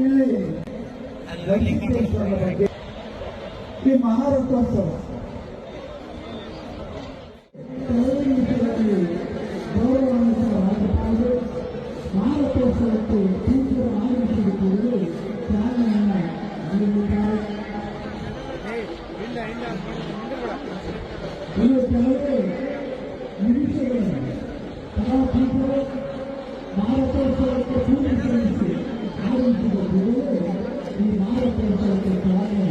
ಇಲ್ಲಿ ಈ ಮಹಾರಥೋತ್ಸವ ಮಹಾರಥೋತ್ಸವಕ್ಕೆ ಪೂಜ್ಯರ ಆಗಮಿಸಿರುವುದು ಚಾಲನೆಯನ್ನು ನೀಡಿದ್ದಾರೆ. ಇನ್ನು ಕೆಲವೇ ನಿಮಿಷಗಳಲ್ಲಿ ಕಲಾಪೀಠರು ಮಹಾರಥೋತ್ಸವಕ್ಕೆ ಪೂಜೆ ಸಲ್ಲಿಸಿ ಆಗಮಿಸಿದ ಕೂಡಲೇ ಈ ಮಹಾರಥೋತ್ಸವಕ್ಕೆ ಚಾಲನೆ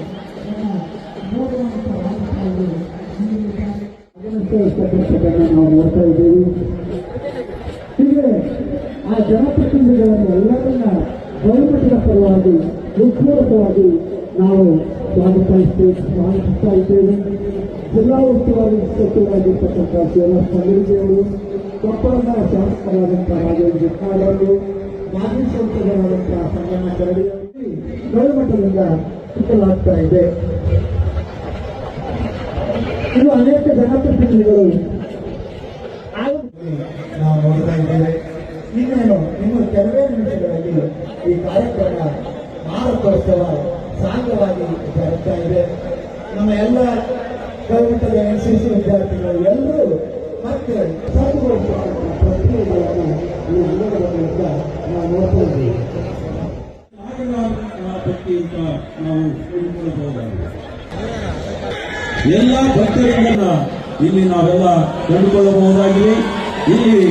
ನೋಡುವಂತ ರಾಜಕಾರಣಿಗಳು ನೀಡಿದ್ದಾರೆ. ನಾವು ನೋಡ್ತಾ ಇದ್ದೇವೆ. ಹೀಗೆ ಆ ಜನಪ್ರತಿನಿಧಿಗಳನ್ನು ಎಲ್ಲರನ್ನ ಗೌರವದ ಪರವಾಗಿ ಉತ್ಸವವಾಗಿ ನಾವು ಸ್ವಾಗತಿಸ್ತಾ ಇದ್ದೇವೆ. ಜಿಲ್ಲಾ ಉಸ್ತುವಾರಿ ಸಚಿವರಾಗಿರ್ತಕ್ಕಂಥ ಶ್ರೀನಿವಾಸ ಪಂಡಿರಿಜಿಯವರು, ಕೊಪ್ಪಳದ ಶಾಸಕರಾದಂತಹ ರಾಜೇಂದ್ರ ಜಿಟ್ನಾಳ್ ಅವರು, ಮಾಜಿ ಸಂಸದರಾದಂತಹ ಸಂಗಣ್ಣ ಕರಡಿ ಗೌರವಮಟ್ಟದಿಂದ ಸುತ್ತಲಾಗ್ತಾ ಇದೆ. ಇದು ಅನೇಕ ಜನಪ್ರತಿನಿಧಿಗಳು ನಾವು ನೋಡ್ತಾ ಇದ್ದೇವೆ. ಇನ್ನು ಕೆಲವೇ ನಿಮಿಷಗಳಲ್ಲಿ ಈ ಕಾರ್ಯಕ್ರಮ ಮಹಾರಥೋತ್ಸವ ಸಾಂಗವಾಗಿ ಜರುಗ್ತಾ ಇದೆ. ನಮ್ಮ ಎಲ್ಲ ಗೌರವದ ಎನ್ಸಿಸಿ ವಿದ್ಯಾರ್ಥಿಗಳು ಎಲ್ಲರೂ ಮತ್ತೆ ಸಾಧುಗೊಳಿಸತಕ್ಕಂಥ ಪ್ರಕ್ರಿಯೆಗಳನ್ನು ಈ ವಿಧಾನದಿಂದ ನಾವು ನೋಡ್ತಾ ಇದ್ದೀವಿ. ಬಗ್ಗೆ ನಾವು ತಿಳಿದುಕೊಳ್ಳಬಹುದಾಗಿದೆ. ಎಲ್ಲ ಭಕ್ತರಿಂದ ಇಲ್ಲಿ ನಾವೆಲ್ಲ ಕಂಡುಕೊಳ್ಳಬಹುದಾಗಿದೆ. ಇಲ್ಲಿ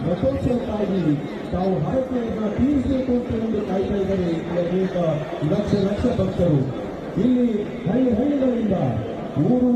ರಥೋತ್ಸವಕ್ಕಾಗಿ ತಾವು ಹರಕೆಯನ್ನು ತೀರಿಸಬೇಕು ಅಂತ ಒಂದು ಕಾಯ್ತಾ ಇದ್ದಾರೆ ಅನೇಕ ಲಕ್ಷ ಭಕ್ತರು. ಇಲ್ಲಿ ಹಳ್ಳಿಗಳಿಂದ ಊರು